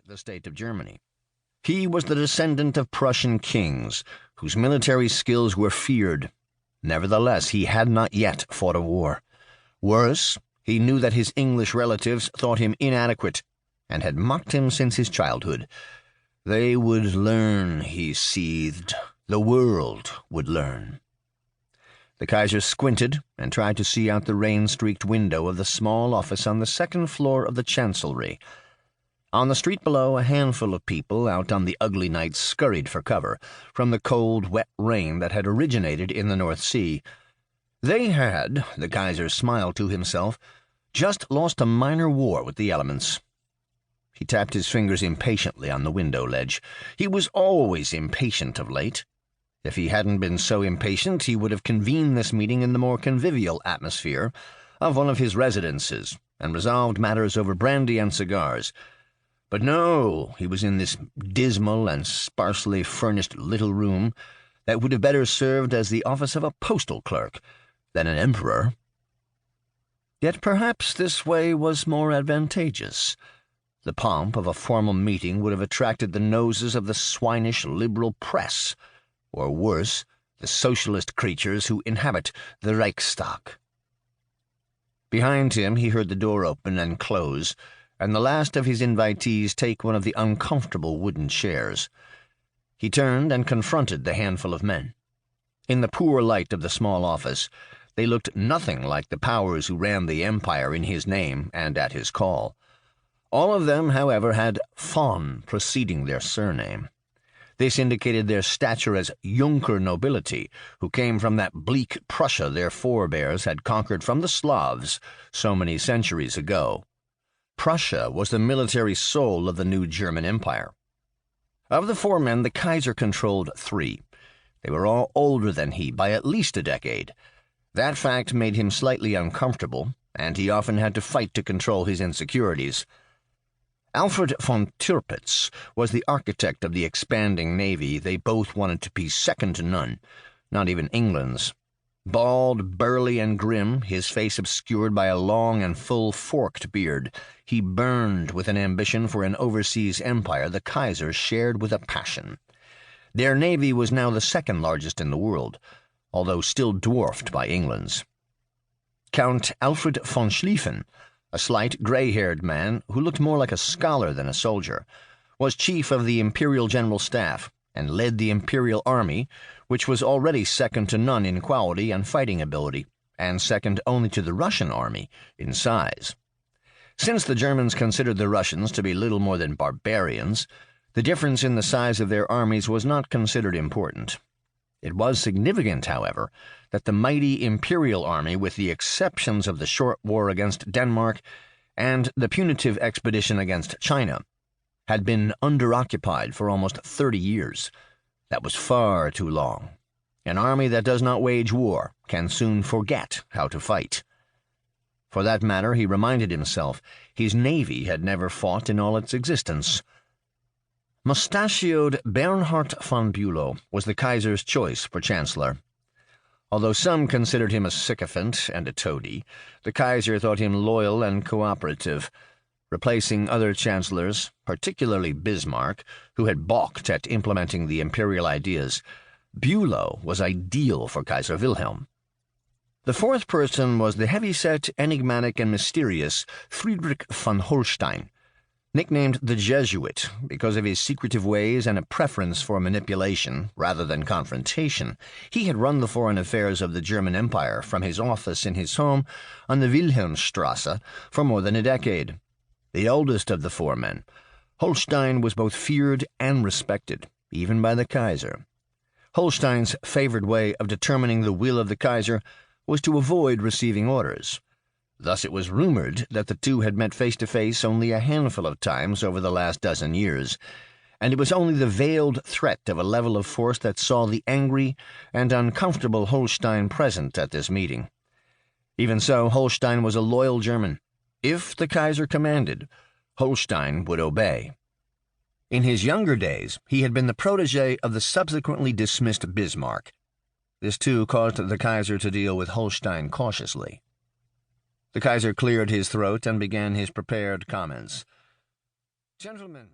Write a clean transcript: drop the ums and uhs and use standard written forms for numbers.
the state of Germany. He was the descendant of Prussian kings, whose military skills were feared. Nevertheless, he had not yet fought a war. Worse, he knew that his English relatives thought him inadequate, and had mocked him since his childhood. They would learn, he seethed. The world would learn. The Kaiser squinted and tried to see out the rain-streaked window of the small office on the second floor of the Chancellery. On the street below, a handful of people out on the ugly night scurried for cover from the cold, wet rain that had originated in the North Sea. They had, the Kaiser smiled to himself, just lost a minor war with the elements. He tapped his fingers impatiently on the window ledge. He was always impatient of late. If he hadn't been so impatient, he would have convened this meeting in the more convivial atmosphere of one of his residences and resolved matters over brandy and cigars. But no, he was in this dismal and sparsely furnished little room that would have better served as the office of a postal clerk than an emperor. Yet perhaps this way was more advantageous. The pomp of a formal meeting would have attracted the noses of the swinish liberal press, or worse, the socialist creatures who inhabit the Reichstag. Behind him he heard the door open and close, and the last of his invitees take one of the uncomfortable wooden chairs. He turned and confronted the handful of men. In the poor light of the small office, they looked nothing like the powers who ran the empire in his name and at his call. All of them, however, had von preceding their surname. This indicated their stature as Junker nobility, who came from that bleak Prussia their forebears had conquered from the Slavs so many centuries ago. Prussia was the military soul of the new German Empire. Of the 4 men, the Kaiser controlled 3. They were all older than he by at least a decade. That fact made him slightly uncomfortable, and he often had to fight to control his insecurities. Alfred von Tirpitz was the architect of the expanding navy they both wanted to be second to none, not even England's. Bald, burly, and grim, his face obscured by a long and full forked beard, he burned with an ambition for an overseas empire the Kaiser shared with a passion. Their navy was now the second largest in the world, although still dwarfed by England's. Count Alfred von Schlieffen, a slight, gray-haired man who looked more like a scholar than a soldier, was chief of the Imperial General Staff and led the Imperial Army, which was already second to none in quality and fighting ability, and second only to the Russian army in size. Since the Germans considered the Russians to be little more than barbarians, the difference in the size of their armies was not considered important. It was significant, however, that the mighty Imperial Army, with the exceptions of the short war against Denmark and the punitive expedition against China, had been underoccupied for almost 30 years. That was far too long. An army that does not wage war can soon forget how to fight. For that matter, he reminded himself, his navy had never fought in all its existence. Mustachioed Bernhard von Bülow was the Kaiser's choice for chancellor. Although some considered him a sycophant and a toady, the Kaiser thought him loyal and cooperative. Replacing other chancellors, particularly Bismarck, who had balked at implementing the imperial ideas, Bülow was ideal for Kaiser Wilhelm. The 4th person was the heavy-set, enigmatic, and mysterious Friedrich von Holstein, nicknamed the Jesuit because of his secretive ways and a preference for manipulation rather than confrontation. He had run the foreign affairs of the German Empire from his office in his home on the Wilhelmstrasse for more than a decade. The oldest of the 4 men, Holstein was both feared and respected, even by the Kaiser. Holstein's favored way of determining the will of the Kaiser was to avoid receiving orders. Thus it was rumored that the two had met face-to-face only a handful of times over the last dozen years, and it was only the veiled threat of a level of force that saw the angry and uncomfortable Holstein present at this meeting. Even so, Holstein was a loyal German. If the Kaiser commanded, Holstein would obey. In his younger days, he had been the protege of the subsequently dismissed Bismarck. This, too, caused the Kaiser to deal with Holstein cautiously. The Kaiser cleared his throat and began his prepared comments. "Gentlemen,"